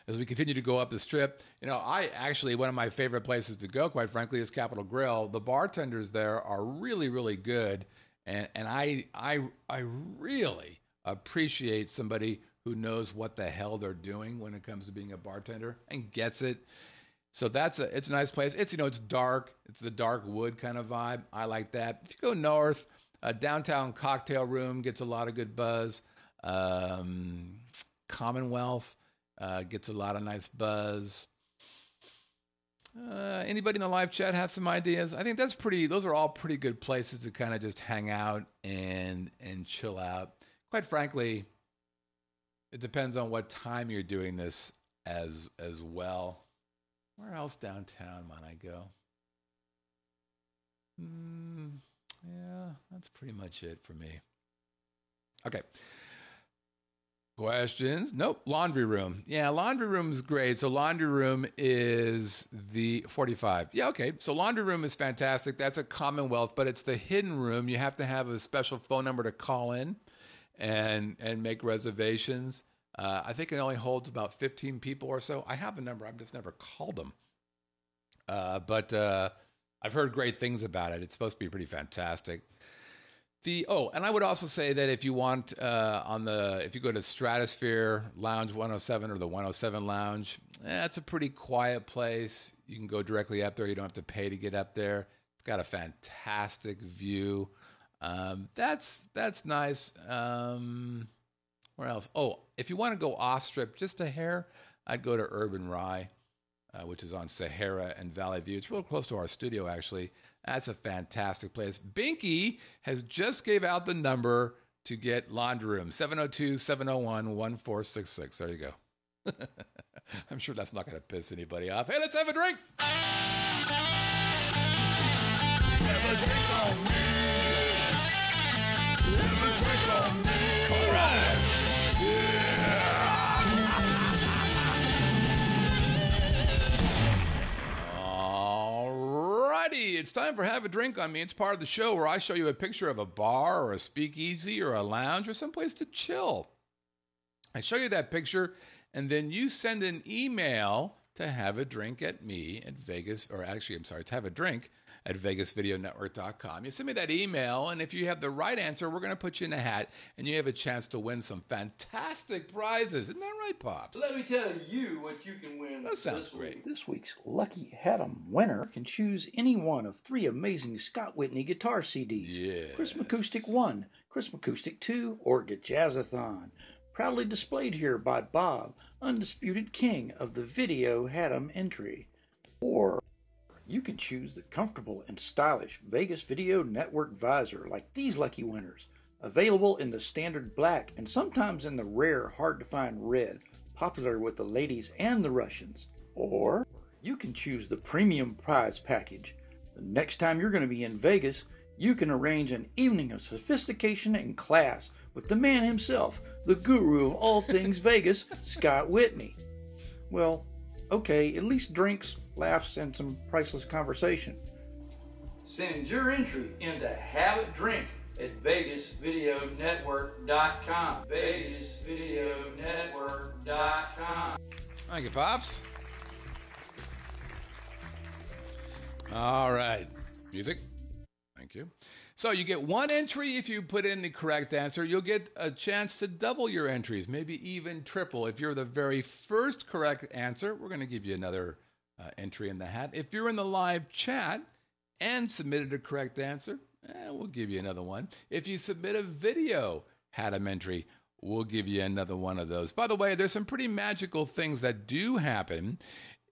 As we continue to go up the Strip, one of my favorite places to go, quite frankly, is Capitol Grill. The bartenders there are really, really good, And I really appreciate somebody who knows what the hell they're doing when it comes to being a bartender and gets it. So it's a nice place. It's dark. It's the dark wood kind of vibe. I like that. If you go north, downtown Cocktail Room gets a lot of good buzz. Commonwealth gets a lot of nice buzz. Anybody in the live chat have some ideas? I think those are all pretty good places to kind of just hang out and chill out. Quite frankly, it depends on what time you're doing this as well. Where else downtown might I go? Yeah, that's pretty much it for me. Okay. Questions? Nope. Laundry room. Yeah, laundry room is great. So laundry room is the 45. Yeah, okay. So laundry room is fantastic. That's a Commonwealth, but it's the hidden room. You have to have a special phone number to call in and make reservations. I think it only holds about 15 people or so. I have a number. I've just never called them. But I've heard great things about it. It's supposed to be pretty fantastic. And I would also say that if you want if you go to Stratosphere Lounge 107 or the 107 Lounge, it's a pretty quiet place. You can go directly up there. You don't have to pay to get up there. It's got a fantastic view. That's nice. Where else? Oh, if you want to go off strip just a hair, I'd go to Urban Rye, which is on Sahara and Valley View. It's real close to our studio, actually. That's a fantastic place. Binky has just gave out the number to get laundry room, 702-701-1466. There you go. I'm sure that's not going to piss anybody off. Hey, let's have a drink. Have a drink on me. Have a drink on me. All right. It's time for Have a Drink on Me. It's part of the show where I show you a picture of a bar or a speakeasy or a lounge or someplace to chill. I show you that picture, and then you send an email to have a drink at me at Vegas, or actually, I'm sorry, it's have a drink at VegasVideoNetwork.com. You send me that email, and if you have the right answer, we're going to put you in a hat, and you have a chance to win some fantastic prizes. Isn't that right, Pops? Let me tell you what you can win. That sounds great. This week's Lucky Haddam winner can choose any one of 3 amazing Scott Whitney guitar CDs. Yeah. Christmas Acoustic 1, Christmas Acoustic 2, or Jazzathon. Proudly displayed here by Bob, undisputed king of the Video Haddam entry. Or you can choose the comfortable and stylish Vegas Video Network visor like these lucky winners, available in the standard black and sometimes in the rare, hard-to-find red, popular with the ladies and the Russians. Or you can choose the premium prize package. The next time you're going to be in Vegas, you can arrange an evening of sophistication and class with the man himself, the guru of all things Vegas, Scott Whitney. Well, okay, at least drinks, laughs, and some priceless conversation. Send your entry into Have a Drink at VegasVideoNetwork.com. VegasVideoNetwork.com. Thank you, Pops. All right. Music. Thank you. So you get one entry if you put in the correct answer. You'll get a chance to double your entries, maybe even triple. If you're the very first correct answer, we're going to give you another entry in the hat. If you're in the live chat and submitted a correct answer, we'll give you another one. If you submit a video Haddam entry, we'll give you another one of those. By the way, there's some pretty magical things that do happen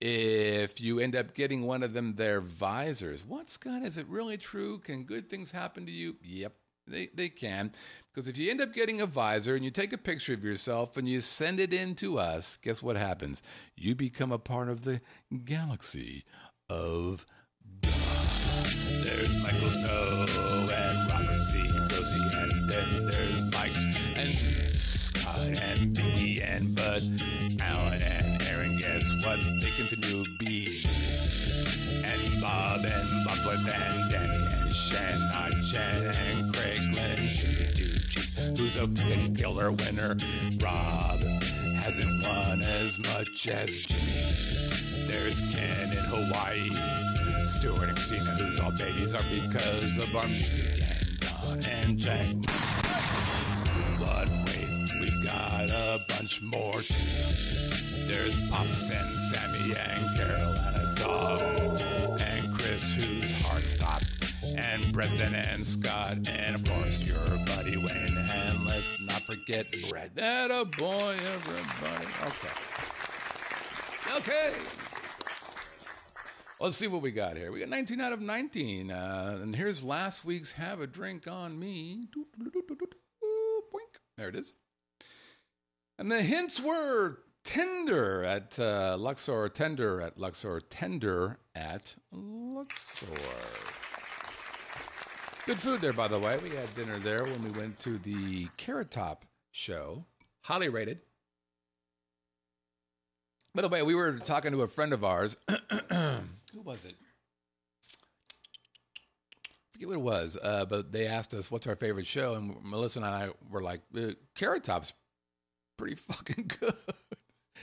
if you end up getting one of them their visors. What, Scott? Is it really true? Can good things happen to you? Yep, they can. Because if you end up getting a visor and you take a picture of yourself and you send it in to us, guess what happens? You become a part of the galaxy of God. There's Michael Snow and Robert C. Rosie, and then there's Mike and Scott and Binky and Bud, Alan and Aaron. Guess what? They continue bees. And Bob and Boblet and Danny and Shannon, Chen and Craig, Glenn and Jimmy Duchess, who's a fucking killer winner. Rob hasn't won as much as Jimmy. There's Ken in Hawaii, Stuart and Christina, whose all babies are because of our music, and Don John and Jack. But wait, we've got a bunch more too. There's Pops and Sammy and Carol and a dog. And Chris, whose heart stopped. And Preston and Scott. And of course, your buddy Wayne. And let's not forget Brett. That a boy, everybody. Okay. Let's see what we got here. We got 19 out of 19. And here's last week's Have a Drink on Me. Boink. There it is. And the hints were tender at Luxor, tender at Luxor, tender at Luxor. Good food there, by the way. We had dinner there when we went to the Carrot Top show. Highly rated. By the way, we were talking to a friend of ours. Who was it? I forget what it was, but they asked us, what's our favorite show? And Melissa and I were like, Carrot Top's pretty fucking good.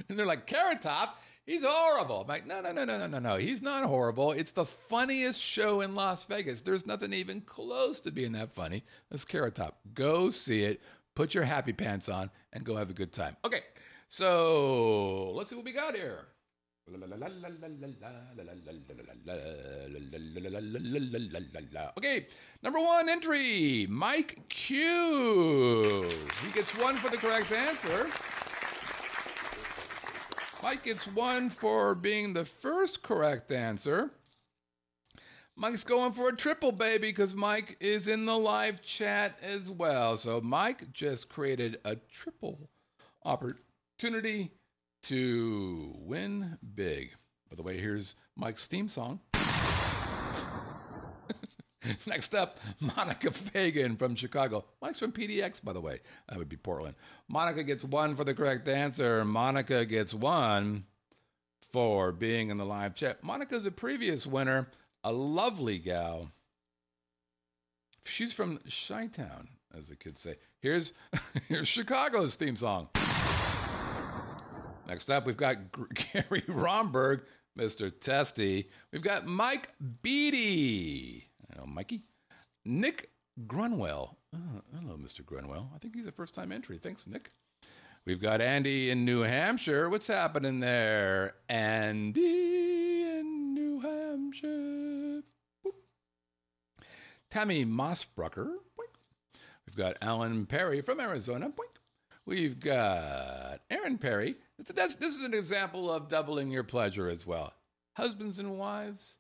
And they're like, Carrot Top? He's horrible. I'm like, no. He's not horrible. It's the funniest show in Las Vegas. There's nothing even close to being that funny as Carrot Top. Go see it. Put your happy pants on and go have a good time. Okay, so let's see what we got here. Okay, number one entry, Mike Q. He gets one for the correct answer. Mike gets one for being the first correct answer. Mike's going for a triple, baby, because Mike is in the live chat as well. So Mike just created a triple opportunity to win big. By the way, here's Mike's theme song. Next up, Monica Fagan from Chicago. Mike's from PDX, by the way. That would be Portland. Monica gets one for the correct answer. Monica gets one for being in the live chat. Monica's a previous winner, a lovely gal. She's from Chi-Town, as the kids say. Here's Chicago's theme song. Next up, we've got Gary Romberg, Mr. Testy. We've got Mike Beatty. Hello, Mikey. Nick Grunwell. Oh, hello, Mr. Grunwell. I think he's a first-time entry. Thanks, Nick. We've got Andy in New Hampshire. What's happening there? Andy in New Hampshire. Boop. Tammy Mossbrucker. Boink. We've got Alan Perry from Arizona. Boink. We've got Aaron Perry. This is an example of doubling your pleasure as well. Husbands and wives,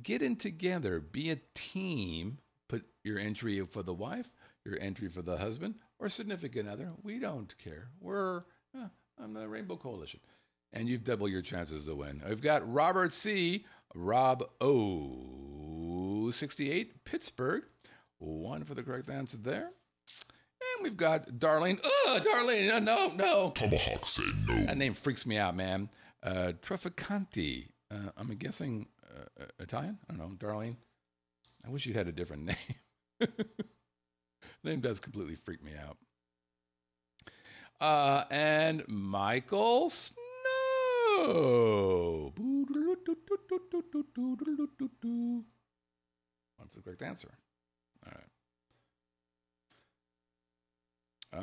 get in together. Be a team. Put your entry for the wife, your entry for the husband, or significant other. We don't care. We're on the Rainbow Coalition. And you've doubled your chances to win. We've got Robert C., Rob O. 68, Pittsburgh. One for the correct answer there. And we've got Darlene. Darlene, no. Tomahawk say no. That name freaks me out, man. Trafficanti. I'm guessing Italian? I don't know. Darlene. I wish you had a different name. The name does completely freak me out. And Michael Snow. What's the correct answer? All right.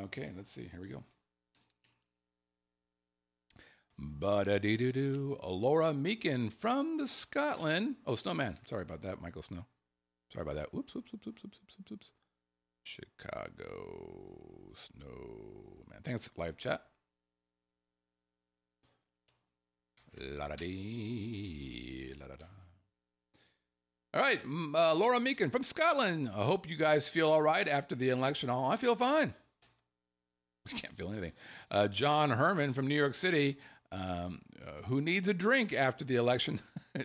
Okay, let's see. Here we go. Ba-da-dee-doo-doo. Laura Meakin from the Scotland. Oh, Snowman. Sorry about that, Michael Snow. Sorry about that. Whoops. Chicago Snowman. Thanks, live chat. La-da-dee, la-da-da. All right, Laura Meakin from Scotland. I hope you guys feel all right after the election. Oh, I feel fine. I can't feel anything. John Herman from New York City, who needs a drink after the election.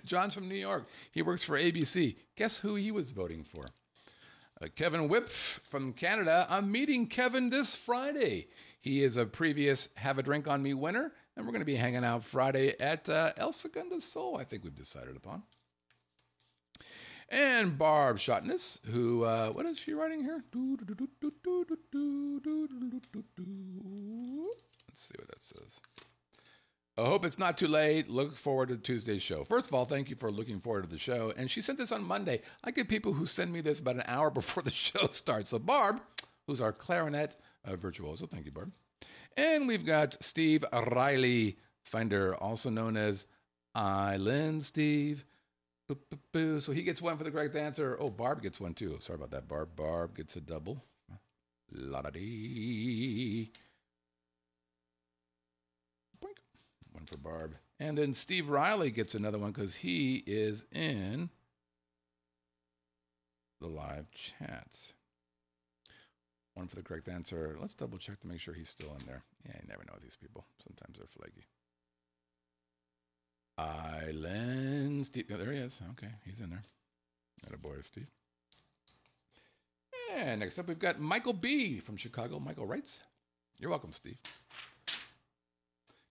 John's from New York. He works for ABC. Guess who he was voting for? Kevin Whips from Canada. I'm meeting Kevin this Friday. He is a previous Have a Drink on Me winner, and we're going to be hanging out Friday at El Segundo Sol, I think we've decided upon. And Barb Shotness, who, what is she writing here? Let's see what that says. I hope it's not too late. Look forward to Tuesday's show. First of all, thank you for looking forward to the show. And she sent this on Monday. I get people who send me this about an hour before the show starts. So Barb, who's our clarinet virtuoso, thank you, Barb. And we've got Steve Riley Fender, also known as Island Steve. So he gets one for the correct answer. Oh, Barb gets one too. Sorry about that, Barb. Barb gets a double. La-da-dee. Boink. One for Barb. And then Steve Riley gets another one because he is in the live chat. One for the correct answer. Let's double check to make sure he's still in there. Yeah, you never know these people. Sometimes they're flaky. Island Steve. Oh, there he is. Okay, he's in there. Attaboy, Steve. And next up, we've got Michael B. from Chicago. Michael writes, "You're welcome, Steve."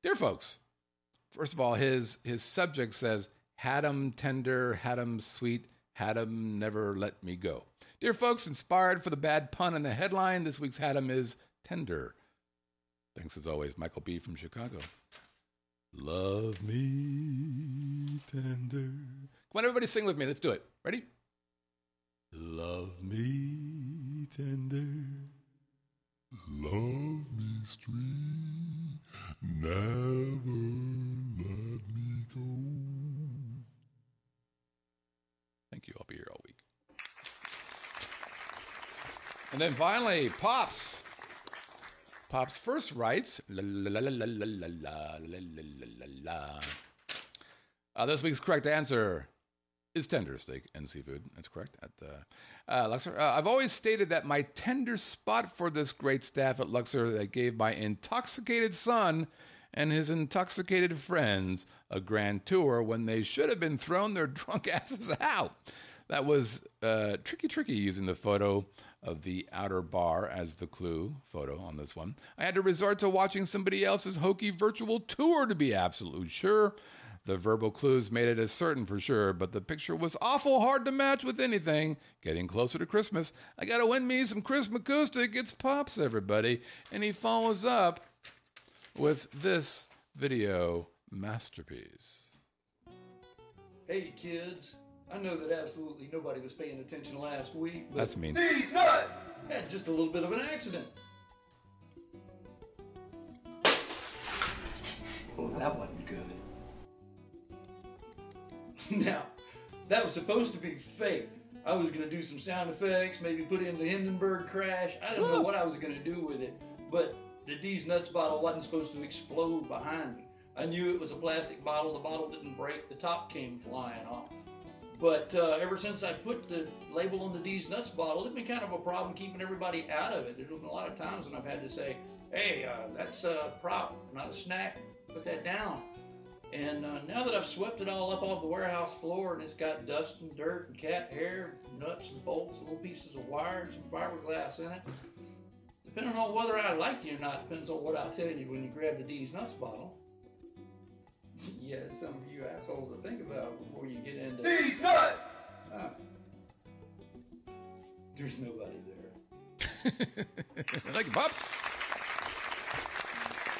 Dear folks, first of all, his subject says, "Had 'em tender, had 'em sweet, had 'em never let me go." Dear folks, inspired for the bad pun in the headline, this week's had 'em is tender. Thanks as always, Michael B. from Chicago. Love me tender. Come on, everybody sing with me. Let's do it. Ready? Love me tender. Love me sweet. Never let me go. Thank you. I'll be here all week. And then finally, Pops. Pops first writes, la la la la la la la la la la. This week's correct answer is tender steak and seafood. That's correct. At Luxor, I've always stated that my tender spot for this great staff at Luxor that gave my intoxicated son and his intoxicated friends a grand tour when they should have been thrown their drunk asses out. That was tricky using the photo of the outer bar as the clue photo on this one. I had to resort to watching somebody else's hokey virtual tour to be absolutely sure. The verbal clues made it as certain for sure, but the picture was awful hard to match with anything. Getting closer to Christmas, I gotta win me some Christmas acoustic. It's Pops, everybody. And he follows up with this video masterpiece. Hey, kids. I know that absolutely nobody was paying attention last week, but That's mean. these nuts had just a little bit of an accident. Oh, that wasn't good. Now, that was supposed to be fake. I was going to do some sound effects, maybe put in the Hindenburg crash. I didn't know what I was going to do with it, but the D's Nuts bottle wasn't supposed to explode behind me. I knew it was a plastic bottle. The bottle didn't break. The top came flying off. But ever since I put the label on the D's Nuts bottle, it's been kind of a problem keeping everybody out of it. There's been a lot of times when I've had to say, hey, that's a prop, not a snack. Put that down. And now that I've swept it all up off the warehouse floor and it's got dust and dirt and cat hair, nuts and bolts, little pieces of wire and some fiberglass in it, depending on whether I like you or not, depends on what I'll tell you when you grab the D's Nuts bottle. Yeah, some of you assholes to think about before you get into D's Nuts! There's nobody there. Thank you, Pops.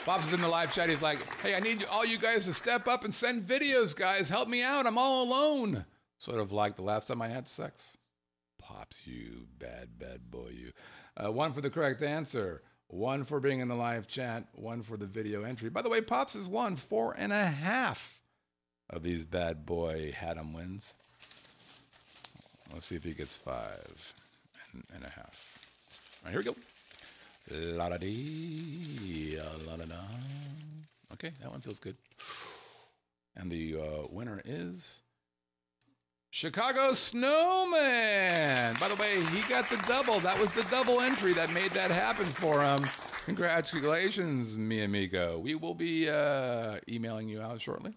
Pops is in the live chat. He's like, hey, I need all you guys to step up and send videos, guys. Help me out. I'm all alone. Sort of like the last time I had sex. Pops, you bad boy, you. One for the correct answer. One for being in the live chat. One for the video entry. By the way, Pops has won 4.5 of these bad boy Haddam wins. Let's see if he gets 5.5. All right, here we go. La-da-dee, la-da-da. Okay, that one feels good. And the winner is Chicago Snowman. By the way, he got the double. That was the double entry that made that happen for him. Congratulations, mi amigo. We will be emailing you out shortly.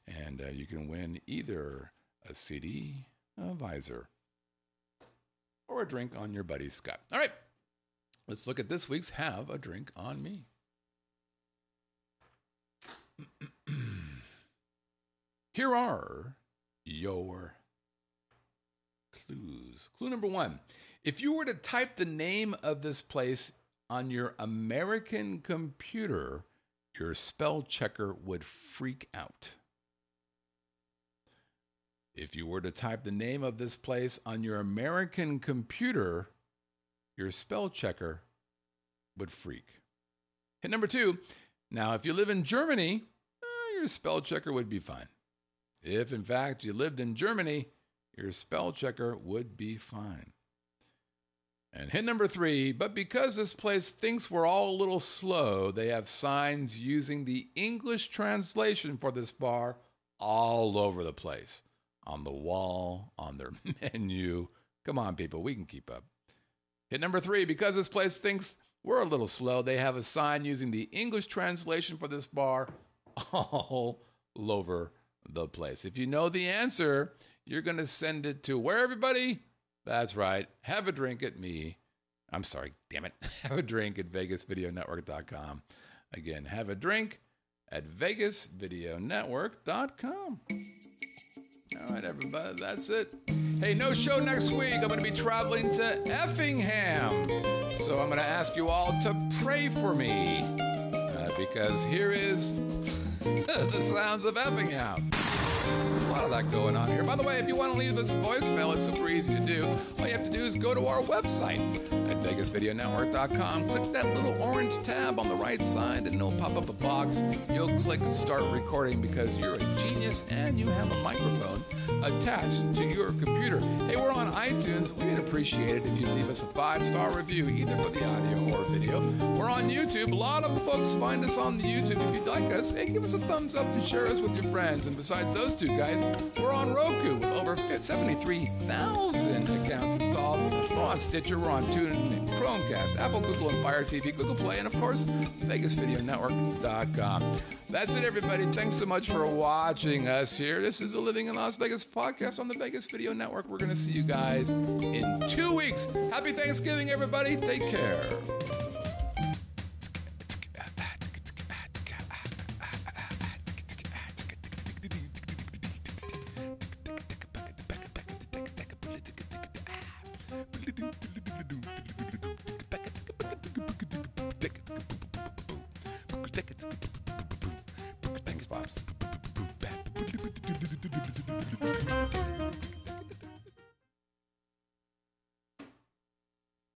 And you can win either a CD, a visor, or a drink on your buddy Scott. All right. Let's look at this week's Have a Drink on Me. Here are your clues. Clue number 1. If you were to type the name of this place on your American computer, your spell checker would freak out. If you were to type the name of this place on your American computer, your spell checker would freak. Hit number 2. Now, if you live in Germany, your spell checker would be fine. If, in fact, you lived in Germany, your spell checker would be fine. And hit number 3, but because this place thinks we're all a little slow, they have signs using the English translation for this bar all over the place. On the wall, on their menu. Come on, people, we can keep up. Hit number 3, because this place thinks we're a little slow, they have a sign using the English translation for this bar all over the place. If you know the answer, you're going to send it to where, everybody? That's right. Have a drink at me. I'm sorry, damn it. Have a drink at VegasVideoNetwork.com. Again, have a drink at VegasVideoNetwork.com. All right, everybody, that's it. Hey, no show next week. I'm going to be traveling to Effingham. So I'm going to ask you all to pray for me because here is the sounds of Effingham. There's a lot of that going on here. By the way, if you want to leave us a voicemail, it's super easy to do. All you have to do is go to our website at VegasVideoNetwork.com. Click that little orange tab on the right side, and it'll pop up a box. You'll click Start Recording because you're a genius and you have a microphone attached to your computer. Hey, we're on iTunes. We'd appreciate it if you leave us a 5-star review, either for the audio or video. We're on YouTube. A lot of folks find us on the YouTube. If you'd like us, hey, give us a thumbs up and share us with your friends. And besides those two guys, we're on Roku with over 73,000 accounts installed. We're on Stitcher, we're on TuneIn, Chromecast, Apple, Google, and Fire TV, Google Play, and of course, VegasVideoNetwork.com. That's it, everybody. Thanks so much for watching us here. This is the Living in Las Vegas podcast on the Vegas Video Network. We're going to see you guys in 2 weeks. Happy Thanksgiving, everybody. Take care. Take it.